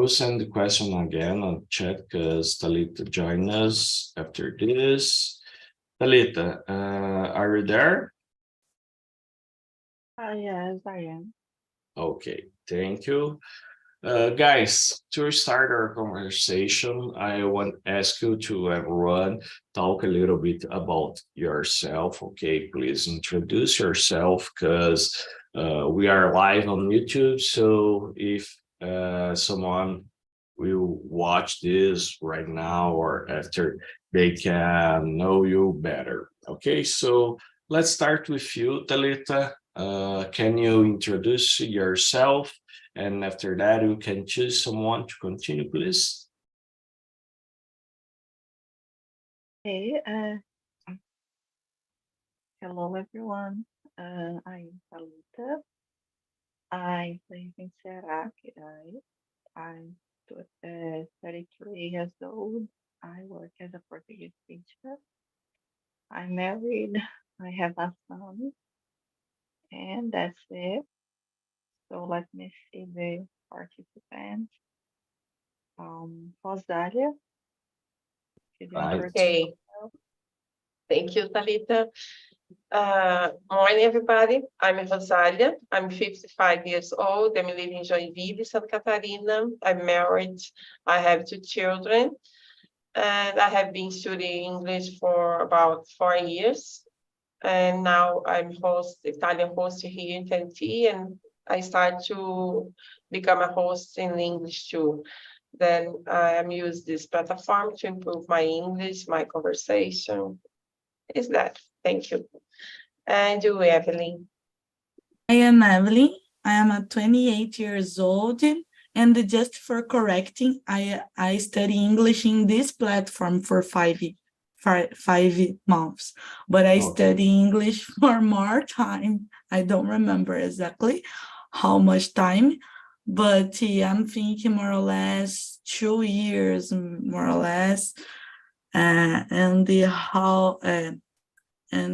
will send the question again on chat because Talita joined us after this. Talita, are you there? Yes, I am. Okay, thank you. Guys, to start our conversation, I want to ask you to everyone talk a little bit about yourself. Okay, please introduce yourself because we are live on YouTube. So if someone will watch this right now or after, they can know you better. Okay, so let's start with you, Talita. Can you introduce yourself? And after that, you can choose someone to continue, please. Hey, hello everyone. I'm Thalita. I live in Ceará, Kirai. I'm 33 years old. I work as a Portuguese teacher. I'm married. I have a son, and that's it. So let me see the participants. Rosália, could you Right. introduce Okay, yourself? thank you, Thalita. Morning, everybody. I'm Rosália. I'm 55 years old. I'm living in Joinville, Santa Catarina. I'm married. I have 2 children. And I have been studying English for about 4 years. And now I'm Italian host here in TNT, and I start to become a host in English too. Then I am use this platform to improve my English, my conversation. Is that? Thank you. And you, Evelyn. I am Evelyn. I am 28 years old, and just for correcting, I study English in this platform for 5 months, but I study English for more time. I don't remember exactly how much time, but I'm thinking more or less 2 years, more or less, and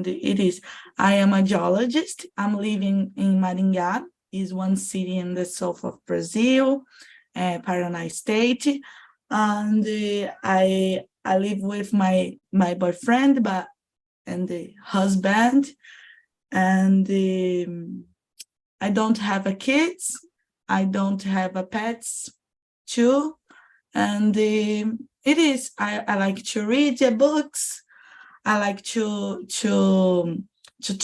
it is. I am a geologist. I'm living in Maringá, is one city in the south of Brazil, Paraná State, and I live with my boyfriend, and the husband, and I don't have a kids. I don't have a pets too, and it is. I like to read the books. I like to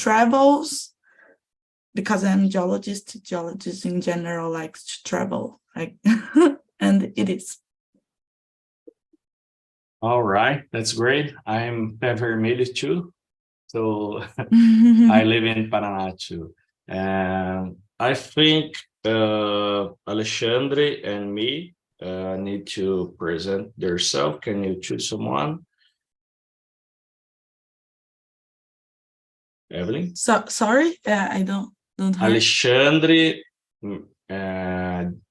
travels because I'm geologist. Geologists in general likes to travel, like, and it is. All right, that's great. I'm Pé Vermelho too. So I live in Paraná too. And I think Alexandre and me need to present themselves. Can you choose someone? Evelyn? Sorry, I don't hear. Alexandre,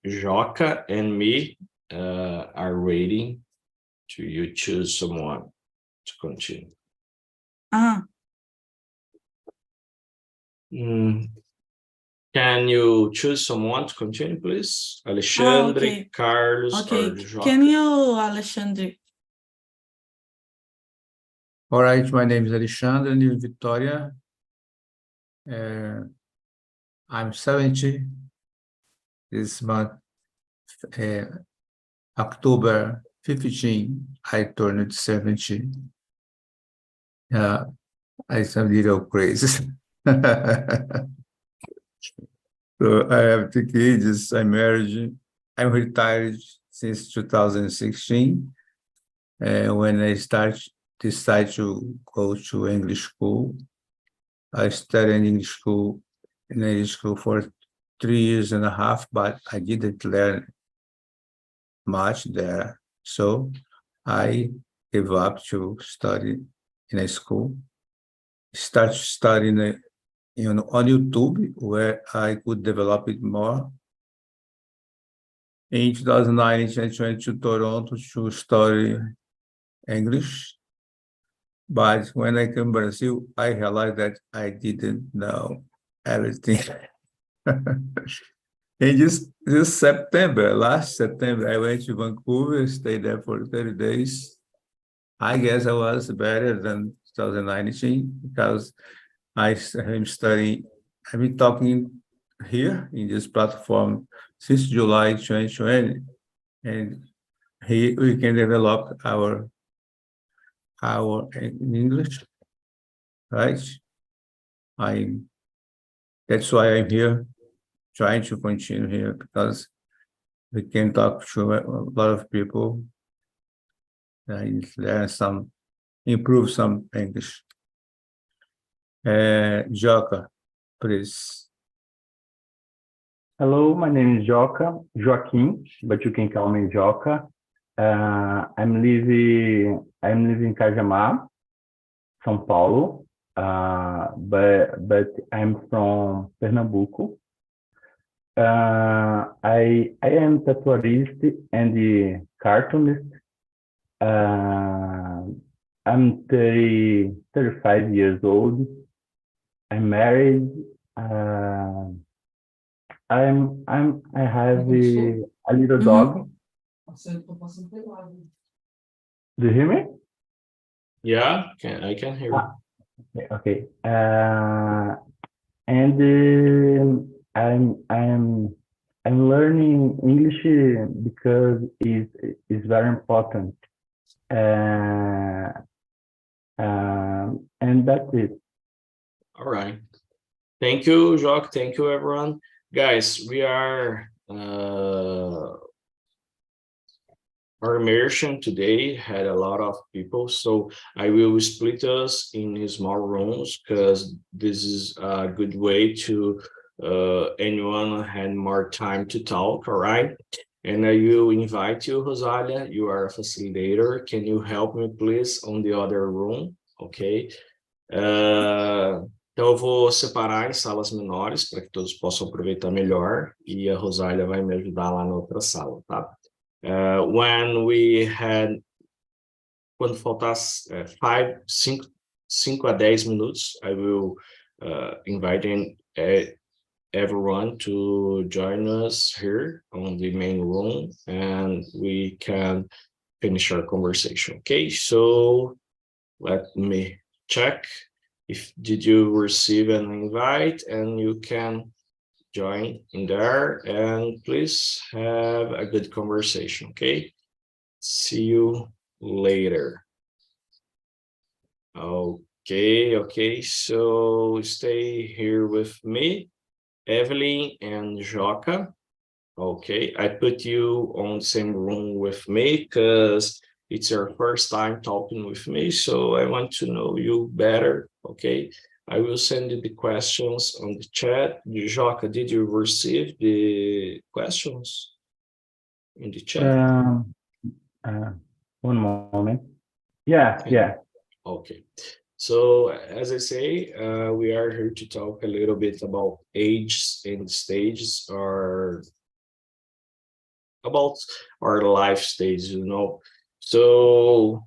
Joca, and me are waiting to you choose someone to continue. Can you choose someone to continue, please? Alexandre, okay. Carlos, Okay, or Joca? can you, Alexandre? All right, my name is Alexandre, I live in Victoria. I'm 70 this month. October 15, I turned 70. I'm a little crazy. So I have 2 kids, I'm married, I'm retired since 2016. When I decided to go to English school, I studied in English school for 3.5 years, but I didn't learn much there. So I gave up to study in a school. Start studying on YouTube, where I could develop it more. In 2009, I went to Toronto to study English. But when I came to Brazil, I realized that I didn't know everything. And this September, last September, I went to Vancouver, stayed there for 30 days. I guess I was better than 2019 because I'm studying, I've been talking here in this platform since July 2020, and here we can develop our in English, right? That's why I'm here, trying to continue here because we can talk to a lot of people and learn some, improve some English. Joca, please. Hello, my name is Joaquim, but you can call me Joca. I'm living in Cajamar, São Paulo, but I'm from Pernambuco. I am tattooist and the cartoonist. I'm 35 years old. I'm married. I have a little dog. Do you hear me? Yeah, I can hear you. Okay. And I'm learning English because it's very important. And that's it. All right. Thank you, Jacques. Thank you, everyone. Guys, we are our immersion today had a lot of people, so I will split us in small rooms because this is a good way to anyone had more time to talk. All right. And I will invite you, Rosalia. You are a facilitator. Can you help me, please, on the other room? Ok. Então, eu vou separar em salas menores para que todos possam aproveitar melhor e a Rosália vai me ajudar lá na outra sala, tá? Quando faltasse 5 a 10 minutos, I will invite everyone to join us here on the main room and we can finish our conversation. Okay, so let me check did you receive an invite, and you can join in there and please have a good conversation. Okay, see you later. Okay, so stay here with me, Evelyn and Joca. Okay, I put you on the same room with me because it's your first time talking with me, so I want to know you better. Okay, I will send you the questions on the chat. Joca, did you receive the questions in the chat? One moment. Yeah, okay. Yeah. Okay. So as I say, we are here to talk a little bit about ages and stages, or about our life stage, you know. So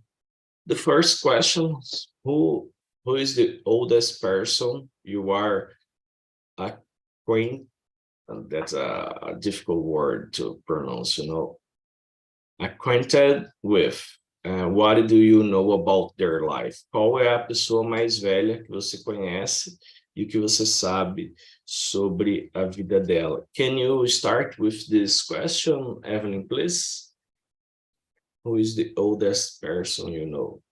the first question, who is the oldest person you are acquainted? That's a difficult word to pronounce, you know. Acquainted with. What do you know about their life? Qual é a pessoa mais velha que você conhece e o que você sabe sobre a vida dela? Can you start with this question, Evelyn, please? Who is the oldest person you know?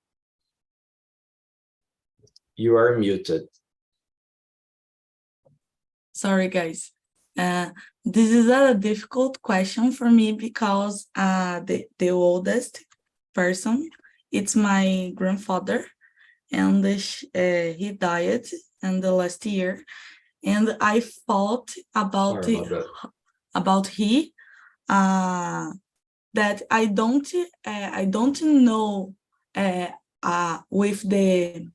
You are muted. Sorry, guys. This is a difficult question for me because the oldest person, it's my grandfather, and he died in the last year, and I thought about that I don't know with the,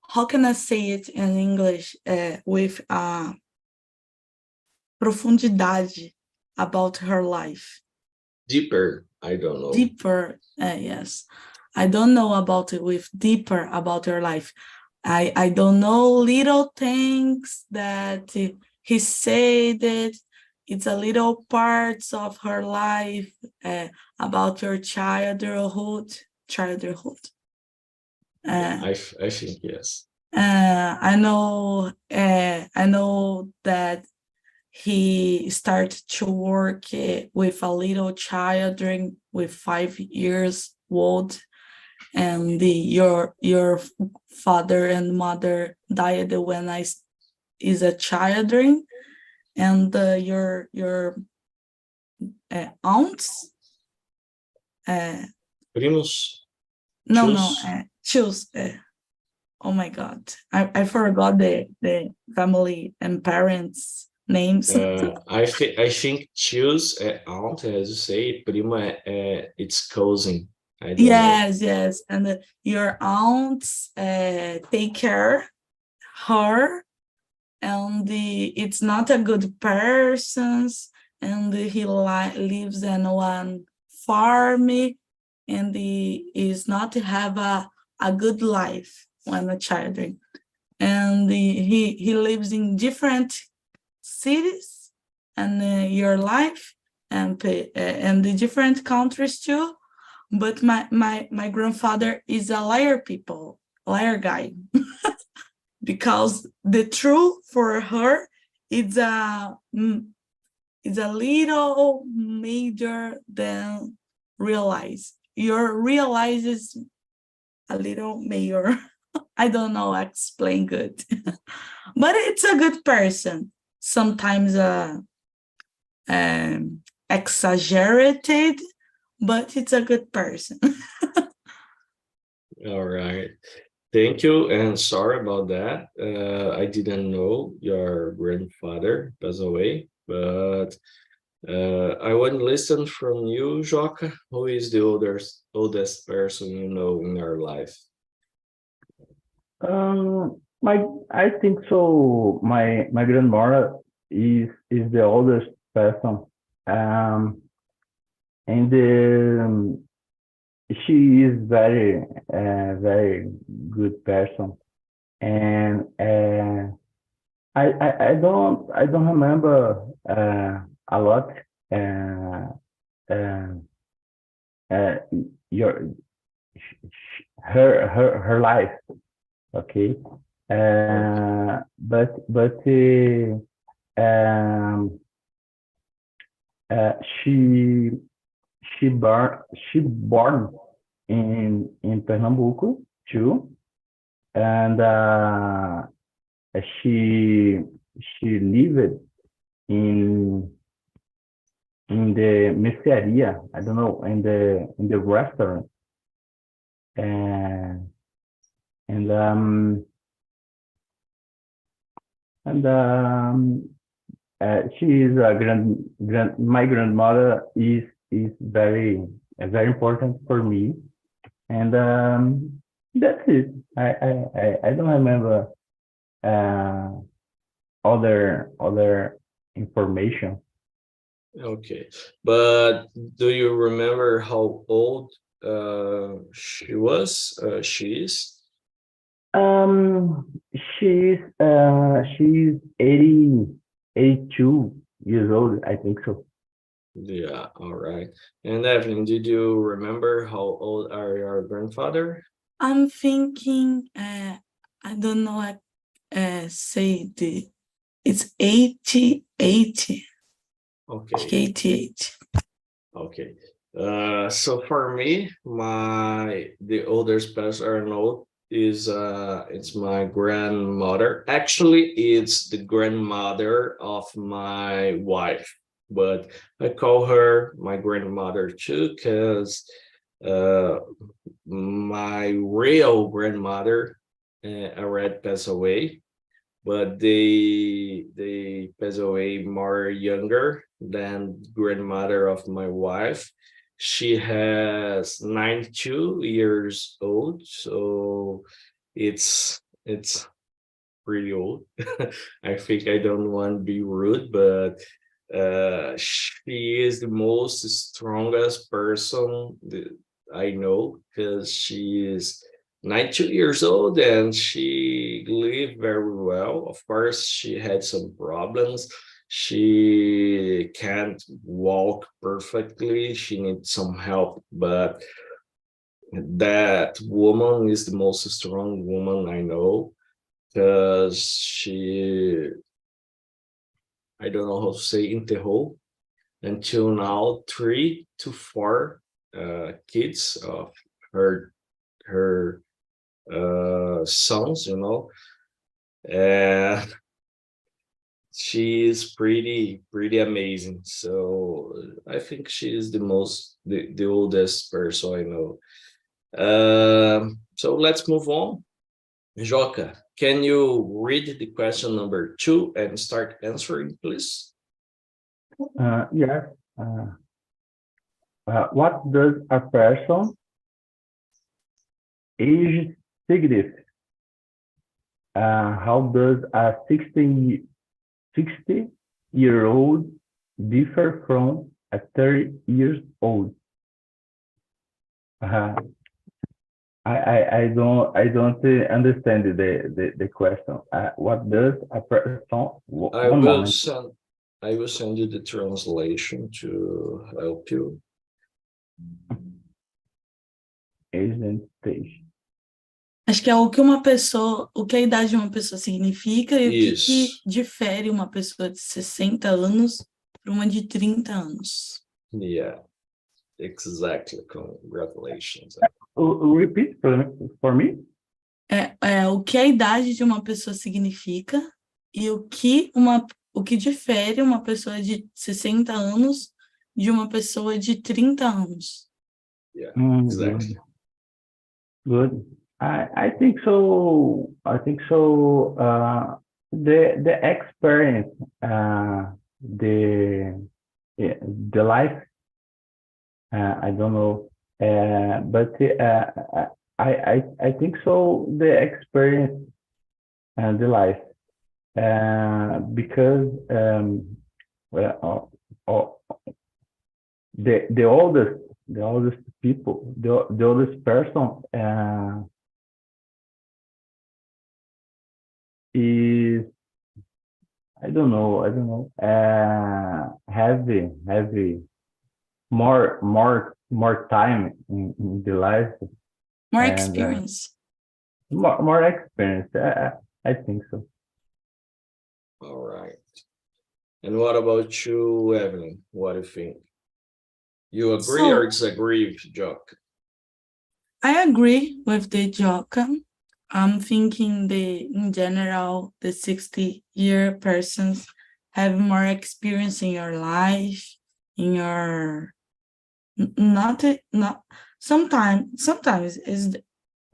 how can I say it in English, with profundidade about her life. Deeper, I don't know. Deeper, yes. I don't know about it with deeper about her life. I don't know little things that he said it, it's a little parts of her life about your childhood. I think yes. I know that he started to work with a little child with 5 years old, and your father and mother died when I is a child, and your aunts. Primos. No, Tios? no, choose. Oh my God, I forgot the family and parents names. I think choose aunt, as you say, prima, it's cousin. I don't know. Yes, and your aunts take care her, and it's not a good person, and he lives in one farm, and he is not have a good life when a child, and he lives in different cities and your life and the different countries too. But my grandfather is a liar guy, because the truth for her is a little major than realize. Your realize is a little major. I don't know, explain good. But it's a good person. Sometimes exaggerated, but it's a good person. All right. Thank you, and sorry about that. I didn't know your grandfather passed away, but I want to listen from you, Joca. Who is the oldest person you know in your life? I think so. My grandmother is the oldest person, and she is very good person, and I don't remember a lot uh, uh, uh, your her life, okay, but um, uh, she born in Pernambuco too, and she lived in the mercearia. I don't know, in the restaurant, and and um and she is a my grandmother is very important for me, and that's it. I don't remember uh, other information. Okay, but do you remember how old she was? She is? Um, she's 82 years old, I think so. Yeah, all right. And Evelyn, did you remember how old are your grandfather? I'm thinking, I don't know, say it's 80. Okay, 88. okay. So for me, the oldest person I know is it's my grandmother. Actually, it's the grandmother of my wife, but I call her my grandmother too, because uh my real grandmother already passed away, but they passed away more younger than grandmother of my wife. She has 92 years old, so it's pretty old. I think I don't want to be rude, but she is the most strongest person that I know, because she is 92 years old and she lived very well. Of course, she had some problems. She can't walk perfectly. She needs some help, but that woman is the most strong woman I know, because I don't know how to say, enterrou until now 3 to 4 kids of her sons, and she is pretty amazing. So I think she is the oldest person I know. So let's move on. Joca, can you read the question number 2 and start answering, please? Yes. What does a person age signify? How does a 60-year-old differ from a 30 years old? I don't understand the question. What does a person? I One will moment. send you the translation to help you. Age and stage. Acho que é o que uma pessoa, o que a idade de uma pessoa significa e o que Isso. difere uma pessoa de 60 anos para uma de 30 anos. Yeah, exactly. Congratulations. Repeat for me. É o que a idade de uma pessoa significa e o que difere uma pessoa de 60 anos de uma pessoa de 30 anos. Yeah, Good. exactly. Good. I think so. The experience, the life. I don't know, but I think so. The experience and the life, because well, the oldest people, the oldest person is, I don't know, heavy more time in the life, More and experience. more experience. I think so. All right. And what about you, Evelyn? What do you think? You agree or disagree with Jock? I agree with the Joca. I'm thinking in general, the 60-year persons have more experience in your life, in your not sometimes it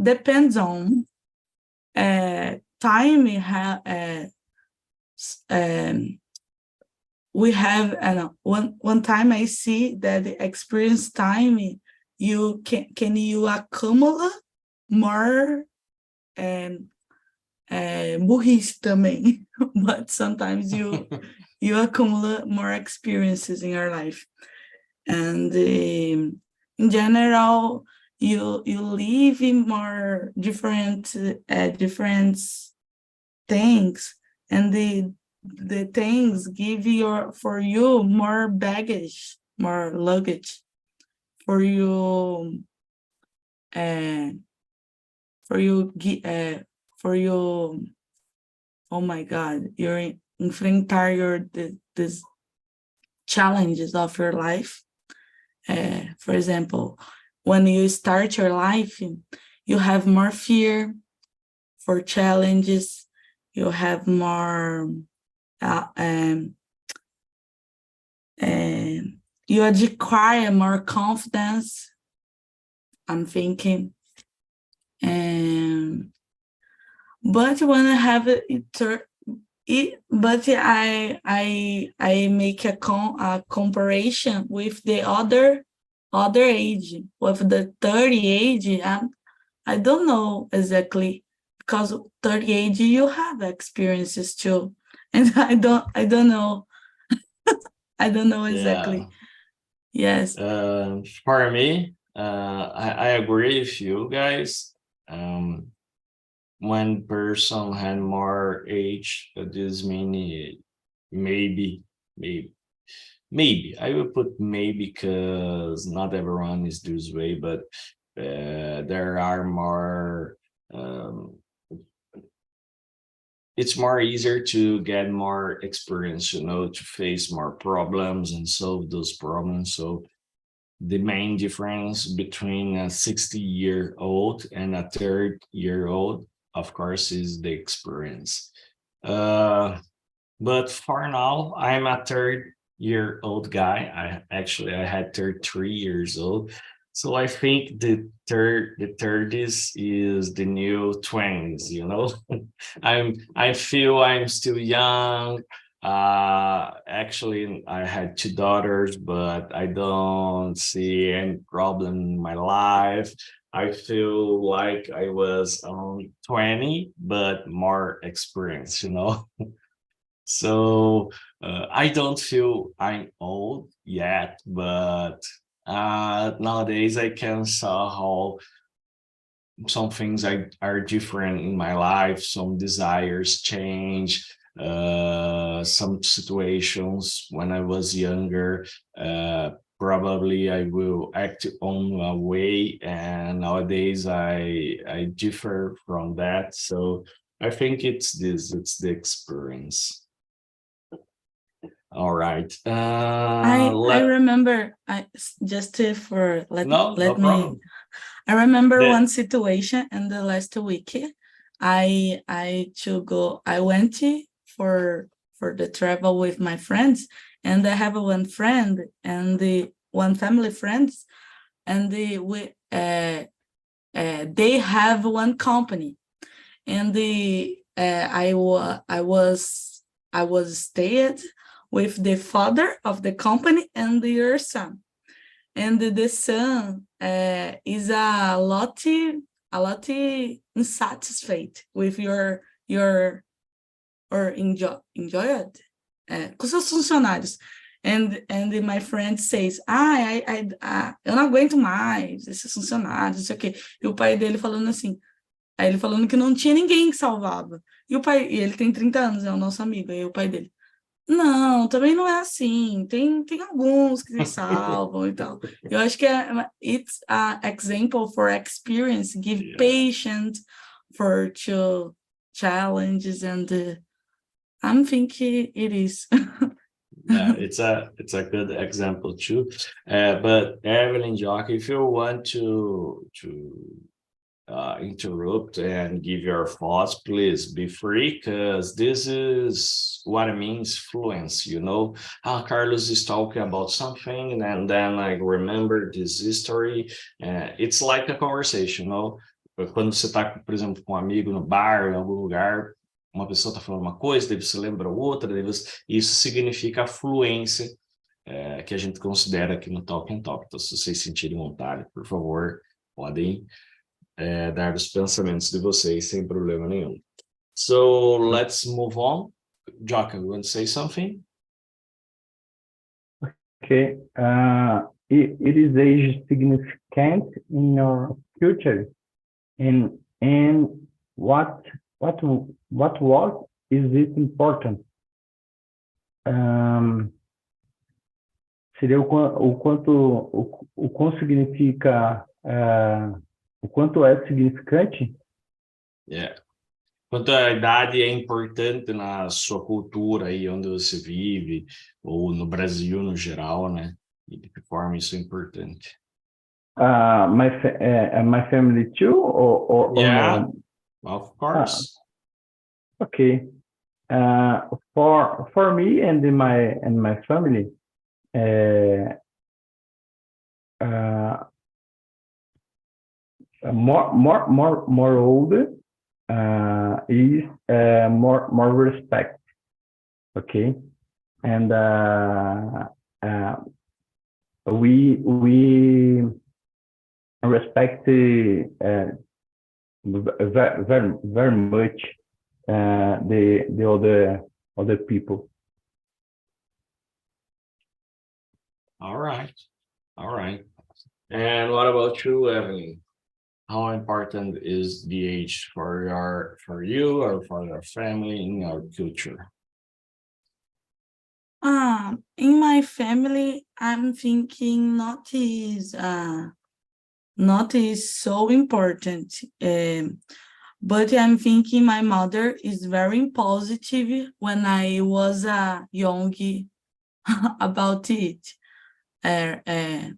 depends on time we have one time I see that the experience time you can you accumulate more burrice também, but sometimes you accumulate more experiences in your life, and in general you live in more different things, and the things give for you more baggage, more luggage for you, oh my God, you're enfrentar these challenges of your life. For example, when you start your life, you have more fear for challenges, you have more you acquire more confidence, I'm thinking. But when I have but I make a comparison with the other age, with the 30 age. I don't know exactly, because 30 age you have experiences too, and I don't know. I don't know exactly. Yeah. Yes. For me, I agree with you guys. When person had more age, this means maybe maybe I will put maybe because not everyone is this way, but there are more. It's more easier to get more experience, to face more problems and solve those problems. So the main difference between a 60-year-old and a 30-year-old, of course, is the experience. But for now, I'm a 30-year-old guy. I had 33 years old. So I think the 30s is the new 20s, I feel I'm still young. Actually, I had two daughters, but I don't see any problem in my life. I feel like I was 20, but more experienced. So I don't feel I'm old yet, but nowadays I can see how some things are different in my life, some desires change, some situations when I was younger, probably I will act on a way, and nowadays I differ from that. So I think it's the experience. All right. I remember No let me problem. I remember The- one situation in the last week. I went for the travel with my friends, and I have one friend and the one family friends, and they have one company, and I was stayed with the father of the company and their son, and the son is a lot insatisfied with your or enjoyed com seus funcionários. And my friend says, eu não aguento mais esses funcionários, não sei o quê. E o pai dele falando assim, aí ele falando que não tinha ninguém que salvava. E ele tem 30 anos, é o nosso amigo, aí o pai dele, não, também não é assim, tem alguns que se salvam e tal. Eu acho que it's an example for experience, give Yeah. patience for challenges, and I'm thinking it is. Yeah, it's a good example too. But Evelyn, Jock, if you want to interrupt and give your thoughts, please be free, because this is what it means fluence. Carlos is talking about something, and then I remember this history. It's like a conversation, Quando você está, por exemplo, com um amigo no bar, em algum lugar, uma pessoa está falando uma coisa, daí você lembra outra, isso significa a fluência que a gente considera aqui no Talk and Talk. Então, se vocês sentirem vontade, por favor, podem dar os pensamentos de vocês sem problema nenhum. So let's move on. Jocka, you want to say something? Okay. It is age significant in your future, and what was is it important? Seria o quão significa, o quanto é significante? Yeah. Quanto a idade é importante na sua cultura aí onde você vive, ou no Brasil no geral, né? E de que forma isso é importante? My family too, or Yeah, no? of course. Okay. For me and my family, more older is more respect. Okay, and we respect very much the other people. All right. And what about you, Evelyn? How important is the age for you or for your family in your culture? In my family, I'm thinking not is so important. But I'm thinking my mother is very positive when I was young about it. Uh, uh,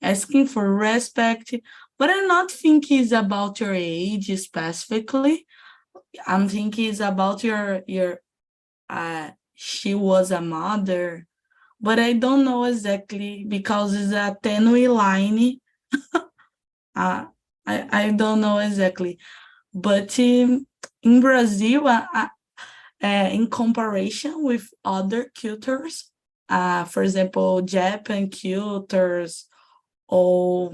Asking for respect, but I'm not thinking it's about your age specifically. I'm thinking it's about your she was a mother, but I don't know exactly because it's a tenue line. uh, I don't know exactly, but in Brazil, in comparison with other cultures, for example, Japan cultures or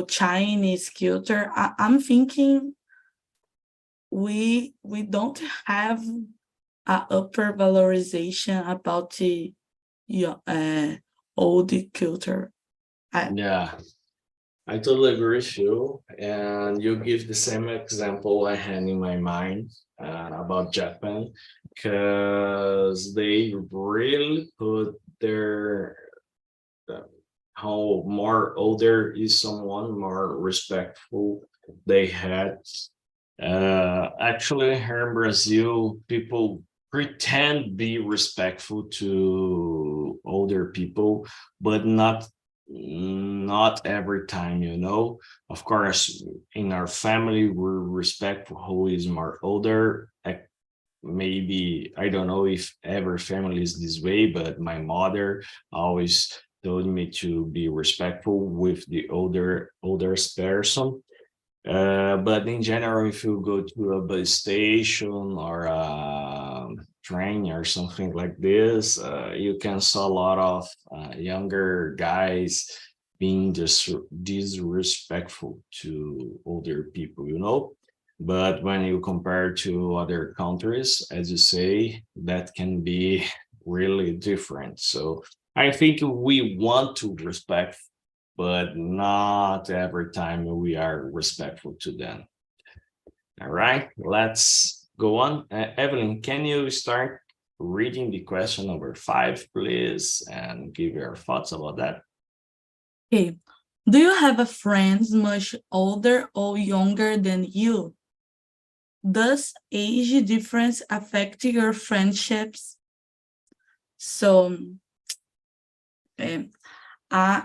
Chinese culture, I'm thinking we don't have a upper valorization about the old culture. Yeah, I totally agree with you. And you give the same example I had in my mind about Japan, because they really put their uh, how more older is someone, more respectful they had. Actually, here in Brazil, people pretend be respectful to older people, but not every time, you know. Of course, in our family, we're respectful who is more older. Maybe I don't know if every family is this way, but my mother always told me to be respectful with the oldest person. But in general, if you go to a bus station or a train or something like this, you can see a lot of younger guys being disrespectful to older people, you know. But when you compare to other countries, as you say, that can be really different. So I think we want to respect, but not every time we are respectful to them. All right, let's go on. Evelyn, can you start reading the question number 5, please, and give your thoughts about that? Okay. Do you have a friends much older or younger than you? Does age difference affect your friendships? So, in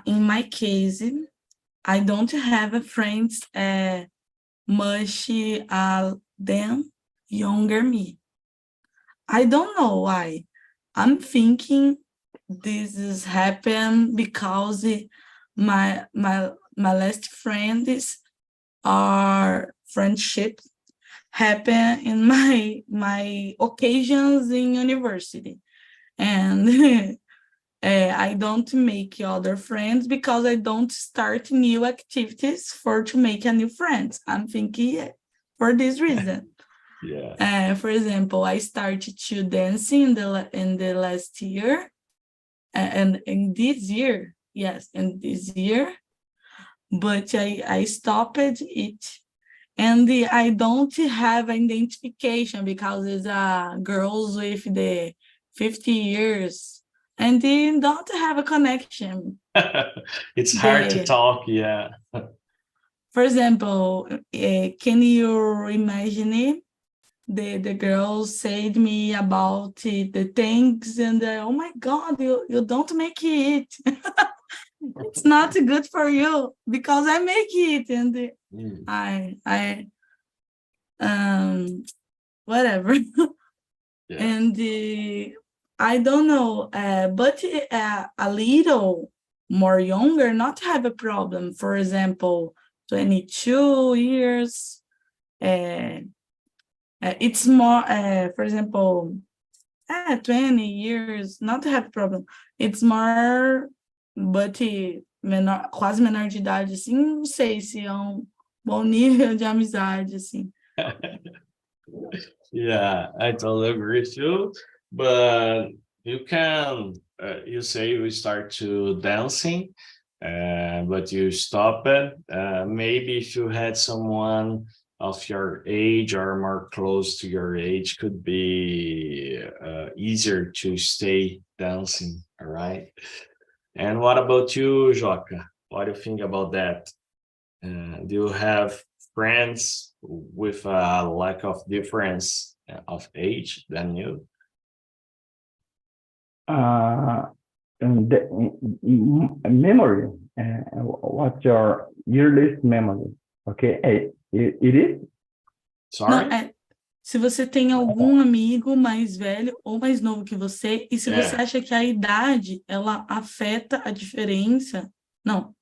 my case, I don't have a friends much than younger me. I don't know why. I'm thinking this is happen because my last friends are friendship happen in my occasions in university, and I don't make other friends because I don't start new activities for to make a new friends. I'm thinking for this reason. Yeah. For example, I started to dancing in the last year, and in this year, yes, in this year, but I stopped it, and I don't have identification because it's girls with the 50 years, and they don't have a connection. It's hard to The talk, yeah. For example, can you imagine the girls said me about the things, and oh my god, you don't make it. It's not good for you because I make it, and Mm, I whatever. yeah. And I don't know, but a little more younger not have a problem. For example, 22 years. It's more, for example, 20 years, not have problem. It's more, but menor, quase menor de idade, assim, não sei se é bom nível de amizade, assim. Yeah, I totally agree with you. But you can, you say you start to dancing, but you stop it. Maybe if you had someone of your age or more close to your age could be easier to stay dancing, all right? And what about you, Joca? What do you think about that? Do you have friends with a lack of difference of age than you? And memory. What's your earliest memory? Okay, it is. Sorry? Não, se você tem algum amigo mais velho ou mais novo que você, e se você acha que a idade, ela afeta a diferença... Não,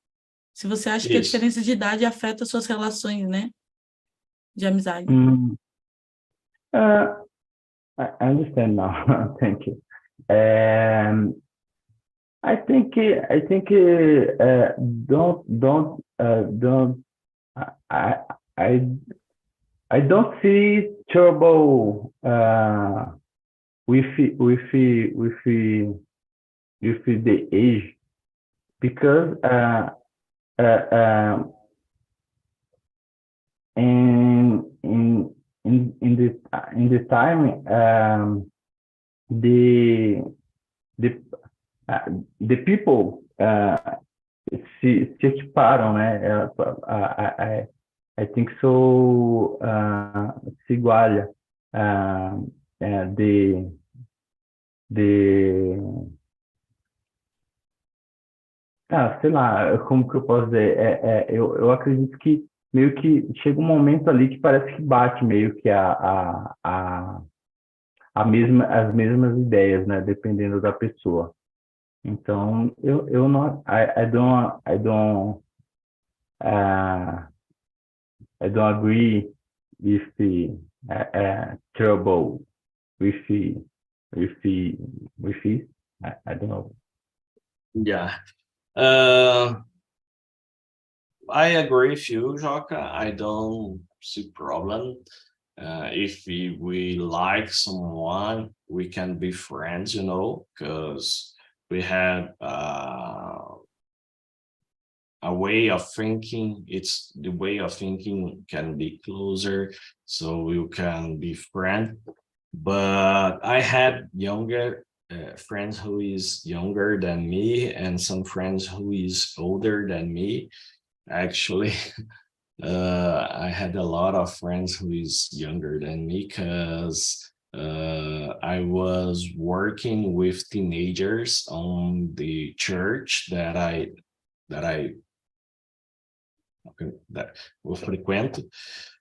se você acha que a Isso. diferença de idade afeta suas relações, né? De amizade. I understand now. Thank you. I think I don't see trouble with the age, because in the time, the people se equiparam, né? I think so. Se iguala. Sei lá, como que eu posso dizer? Eu acredito que meio que chega um momento ali que parece que bate meio que as mesmas ideias, né? Dependendo da pessoa. Então, eu não, I don't agree with the trouble with it. I don't know. Yeah. I agree with you, Joca. I don't see problem. If we like someone, we can be friends, you know, because we have a way of thinking. It's the way of thinking can be closer, so you can be friends. But I had younger friends who is younger than me, and some friends who is older than me. Actually, I had a lot of friends who is younger than me, because I was working with teenagers on the church that eu frequento.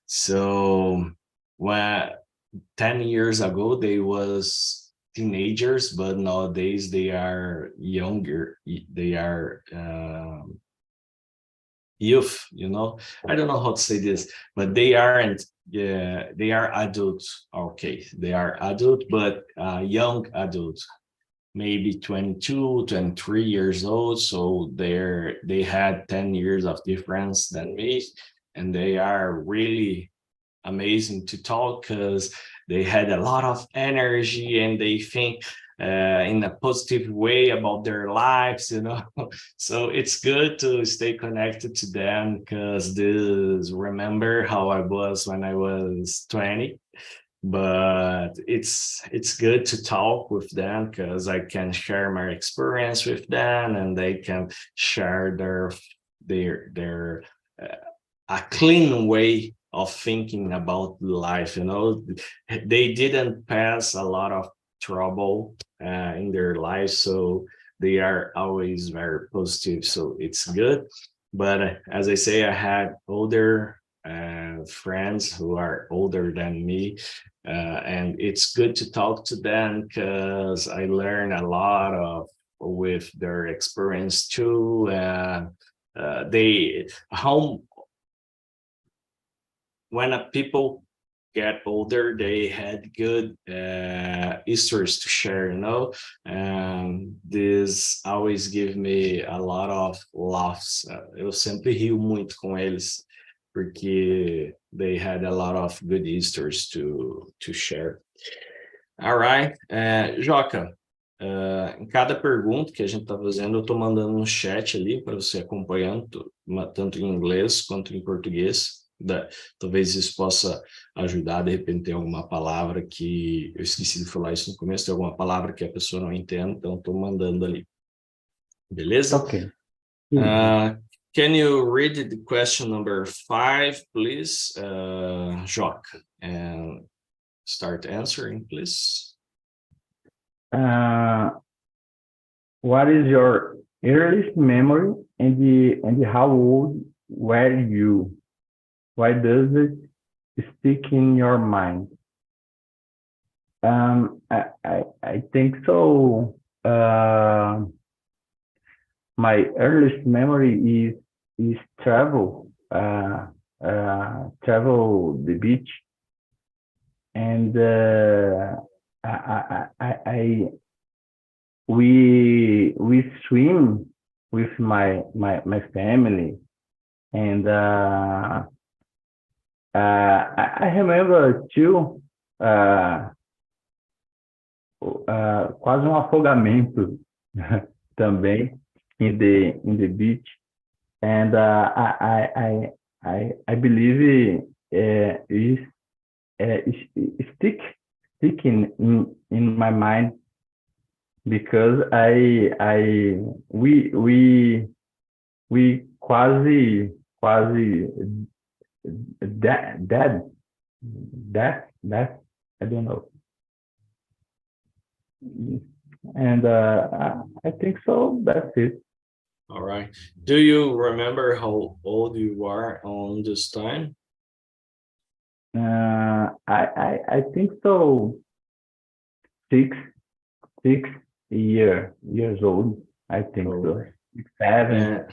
So when 10 years ago they was teenagers, but nowadays they are younger. They are youth, you know. I don't know how to say this, but they aren't. Yeah, they are adults. Okay, they are adult, but young adults, maybe 22, 23 years old. So they had 10 years of difference than me, and they are really amazing to talk, because they had a lot of energy and they think in a positive way about their lives, you know. So it's good to stay connected to them, because this remember how I was when I was 20. But it's good to talk with them, because I can share my experience with them, and they can share their a clean way of thinking about life, you know. They didn't pass a lot of trouble in their lives, so they are always very positive, so it's good. But as I say, I had older friends who are older than me, and it's good to talk to them, because I learn a lot with their experience too. When people get older, they had good histories to share, you know, and this always give me a lot of laughs. Eu sempre rio muito com eles, porque they had a lot of good histories to share. All right, Joca, em cada pergunta que a gente tá fazendo, eu tô mandando no chat ali para você acompanhando, tanto em inglês quanto em português. Talvez isso possa ajudar, de repente tem alguma palavra que eu esqueci de falar isso no começo, tem alguma palavra que a pessoa não entende, então estou mandando ali. Beleza? Ok. Can you read the question number 5, please, Jock, and start answering, please? What is your earliest memory and how old were you? Why does it stick in your mind? I think so. My earliest memory is travel the beach, and we swim with my family, and I remember too, quase afogamento também in the beach, and I believe is sticking in my mind, because we quase dead, I don't know. And I think so, that's it. All right. Do you remember how old you are on this time? I think so, six years old, I think so. 7.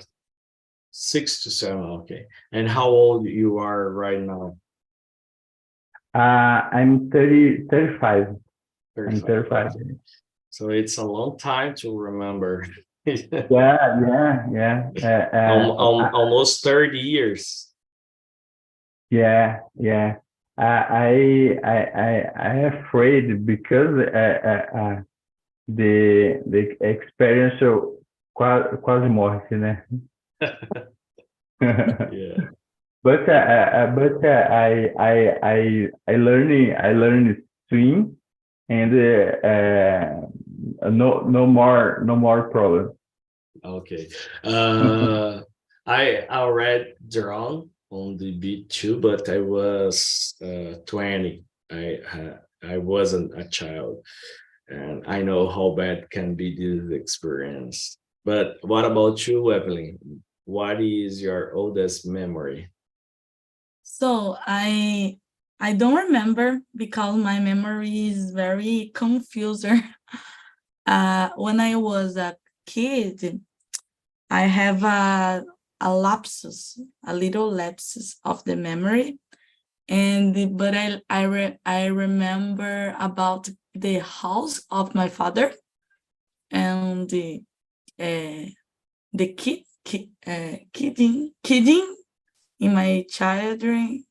6 to 7, okay. And how old you are right now? I'm 35. 35. I'm 35. So it's a long time to remember. Yeah. Almost 30 years. Yeah. I afraid, because the experience quase morre, né? Yeah. But I learned swim, and no more problem. Okay. I already drowned on the beach too, but I was 20. I wasn't a child, and I know how bad can be this experience. But what about you, Evelyn? What is your oldest memory? So I don't remember, because my memory is very confuser. When I was a kid, I have a little lapsus of the memory, but I remember about the house of my father, and the kidding in my childhood.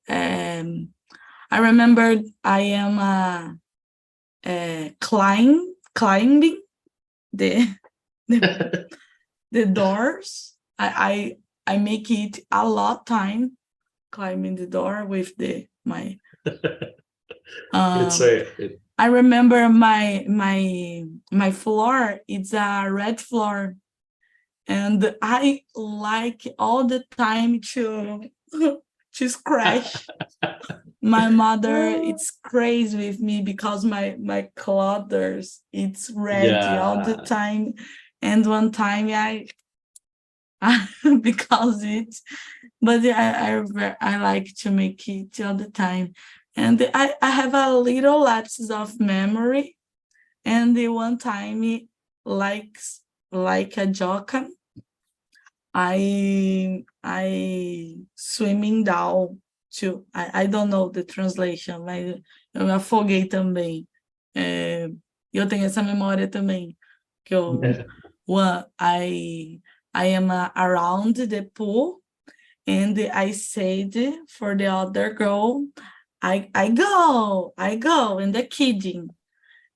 I remember I am climbing the doors. I make it a lot time climbing the door with my. I remember my floor. It's a red floor, and I like all the time to scratch. My mother, it's crazy with me, because my clothes, it's red all the time. And one time I because but I like to make it all the time. And I have a little lapses of memory. And the one time, like a joke, I swimming down to, I don't know the translation, mas eu me afoguei também. Eu tenho essa memória também, que I am around the pool, and I said for the other girl, I go, and the kidding,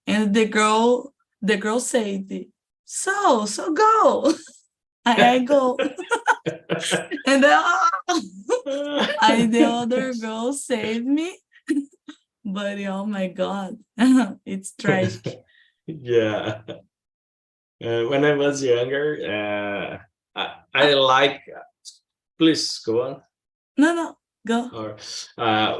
and the girl said, so go. I go. And then the other girl saved me, but oh my God, it's tragic. Yeah. When I was younger, I like. Please go on. No, go. Or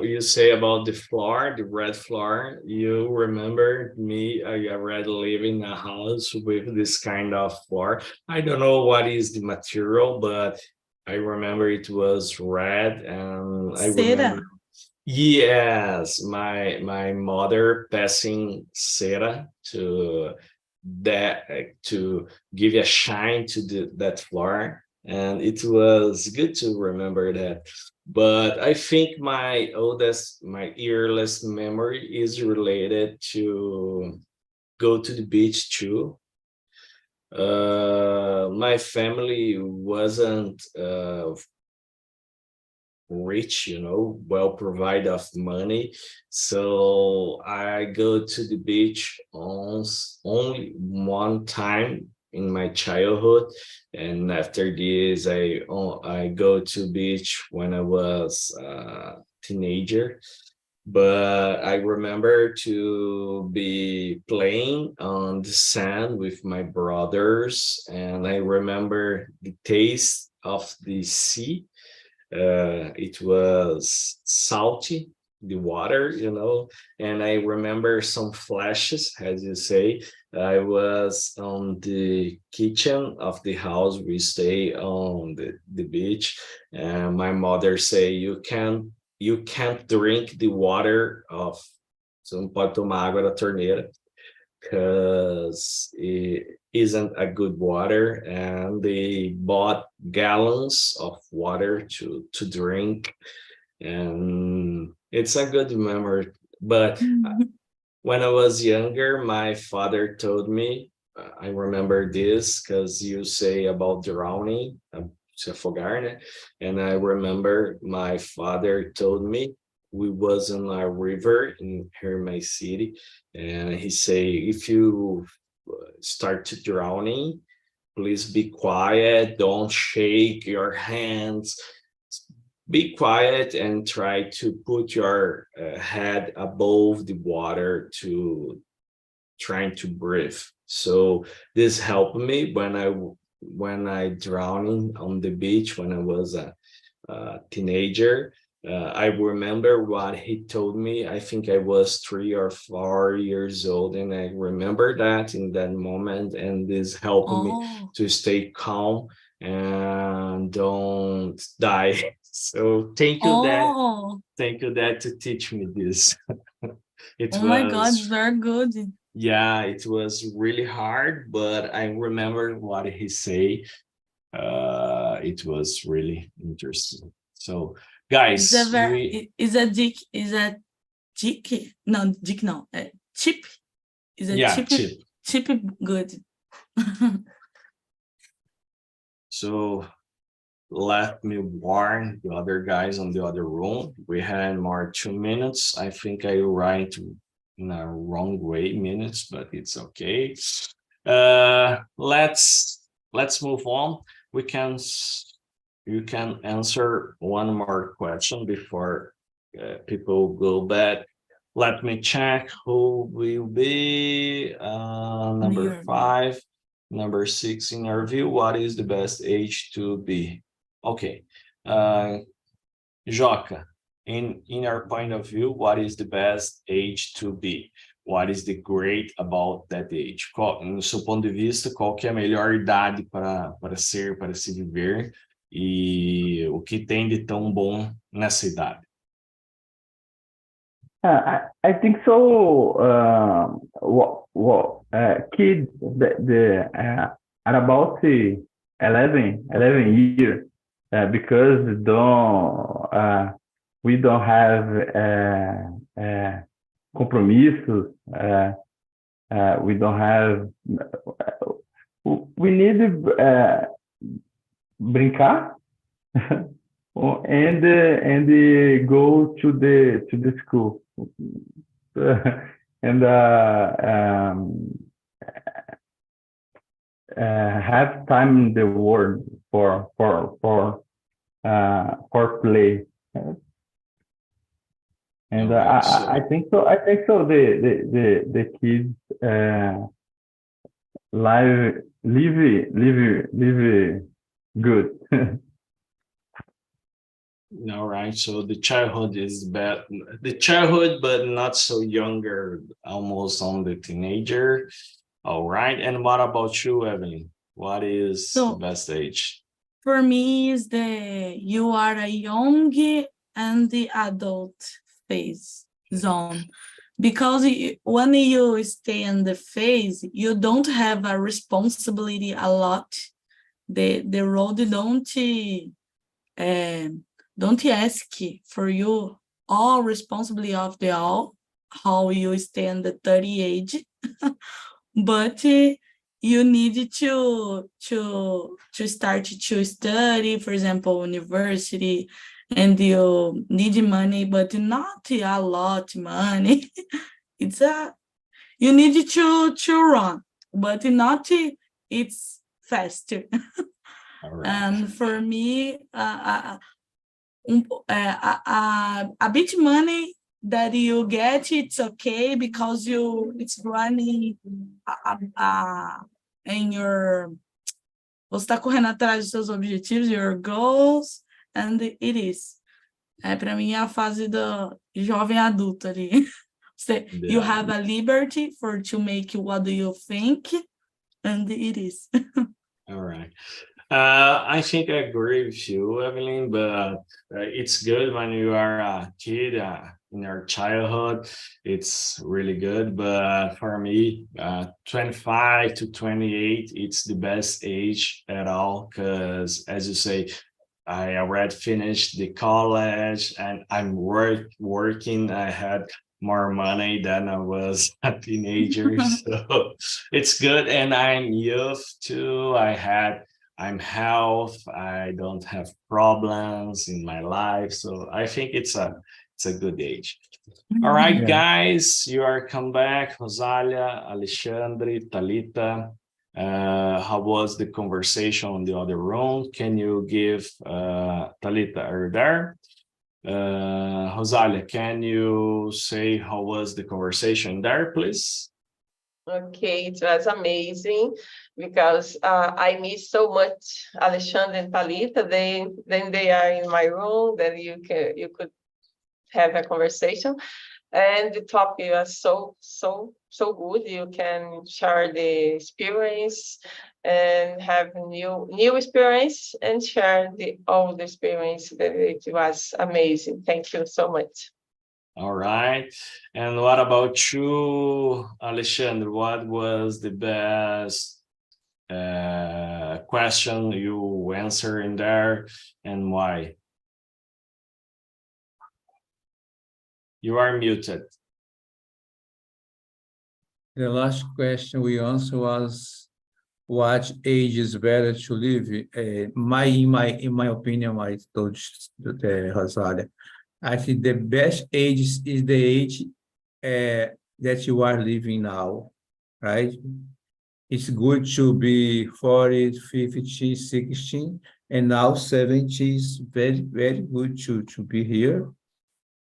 you say about the floor, the red floor. You remember me? I already live in a house with this kind of floor. I don't know what is the material, but I remember it was red, and I remember. Cera. Yes, my mother passing cera to give a shine to that floor, and it was good to remember that. But I think my earliest memory is related to go to the beach too. My family wasn't rich, well provided of money. So I go to the beach only one time in my childhood, and after this, I go to beach when I was a teenager. But I remember to be playing on the sand with my brothers, and I remember the taste of the sea. It was salty, the water, and I remember some flashes, as you say. I was on the kitchen of the house. We stay on the beach, and my mother say, you can't drink the water of, você não pode tomar água da torneira, because it isn't a good water, and they bought gallons of water to drink, and it's a good memory. But when I was younger, my father told me, I remember this because you say about drowning, se afogar, né? And I remember my father told me, we was in a river here in my city, and he say, if you start to drowning, please be quiet, don't shake your hands, be quiet and try to put your head above the water to trying to breathe. So this helped me when I drowning on the beach when I was a teenager. I remember what he told me. I think I was 3 or 4 years old, and I remember that in that moment, and this helped me to stay calm and don't die. So thank you, Dad. Thank you, Dad, to teach me this. It Oh my God, was very good. yeah, it was really hard, but I remember what he say. It was really interesting. So, guys, Is a dick? Is a dick? No, dick. No, chip. Is a yeah, chip? Chip good. So let me warn the other guys on the other room. We had more 2 minutes. I think I write in a wrong way minutes, but it's okay. Let's move on. You can answer one more question before people go back. Let me check who will be number 5, number 6 in your view. What is the best age to be? Okay, Joca, in your point of view, what is the best age to be? What is the great about that age? No seu ponto de vista, qual que é a melhor idade para se viver, e o que tem de tão bom nessa idade? I think so. Kids are about 11 years, because we don't have compromissos. We don't have. We need brincar. And go to the school, and have time in the world for play. And All right, so I think so. I think so. The kids live good. all right, so the childhood is bad, the childhood, but not so younger, almost on the teenager. All right, and what about you, Evelyn? What is the So best age? for me, is the you are a young and the adult phase zone, because when you stay in the phase, you don't have a responsibility a lot. The road don't ask for you all responsibility of the all how you stay in the 30 age, but you need to start to study, for example, university, and you need money, but not a lot money. It's a you need to run, but not it's faster. All right. And for me, a bit money that you get, it's okay, because it's running in your, você está correndo atrás dos seus objetivos, your goals, and it is. Para mim é a fase do jovem adulto ali. You Yeah. have a liberty to make what do you think, and it is. All right. I think I agree with you, Evelyn, but it's good when you are a kid in your childhood. It's really good. But for me, 25 to 28, it's the best age at all. Because as you say, I already finished the college and I'm working. I had more money than I was a teenager. So it's good. And I'm youth too. I'm health. I don't have problems in my life. So I think it's a good age. All right, Yeah. guys, you are come back. Rosalia, Alexandre, Talita. How was the conversation in the other room? Can you give Talita, are you there? Rosalia, can you say how was the conversation there, please? Okay, it was amazing because I miss so much Alexandre and Talita. Then they are in my room, that you could have a conversation. And the topic was so good. You can share the experience and have new experience and share the old experience. That it was amazing. Thank you so much. All right. And what about you, Alexandre? What was the best question you answer in there, and why? You are muted. The last question we answered was, what age is better to live? In my opinion, I told Rosalia, I think the best age is the age that you are living now, right? It's good to be 40, 50, 60, and now 70 is very, very good to be here.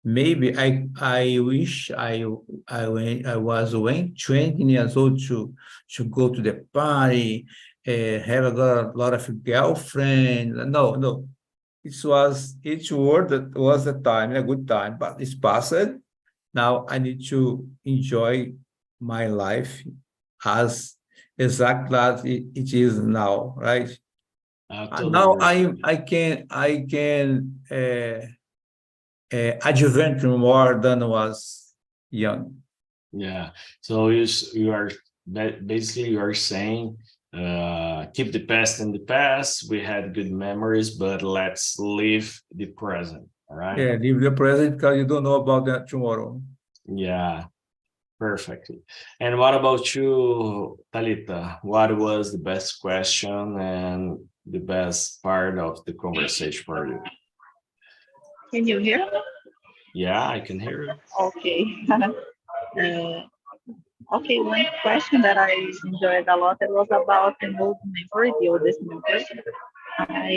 Maybe I wish I was 20 years old to go to the party, have a lot of girlfriend. No. It was the time, a good time, but it's passed. Now I need to enjoy my life as exactly as it is now, right? I And totally now agree with you. I can adventure more than was young. Yeah. So you are basically you are saying keep the past in the past. We had good memories, but let's live the present. All right. Yeah, live the present because you don't know about that tomorrow. Yeah. Perfectly. And what about you, Talita? What was the best question and the best part of the conversation for you? Can you hear me? Yeah, I can hear you. Okay. Okay, one question that I enjoyed a lot, it was about the movement for the oldest members. I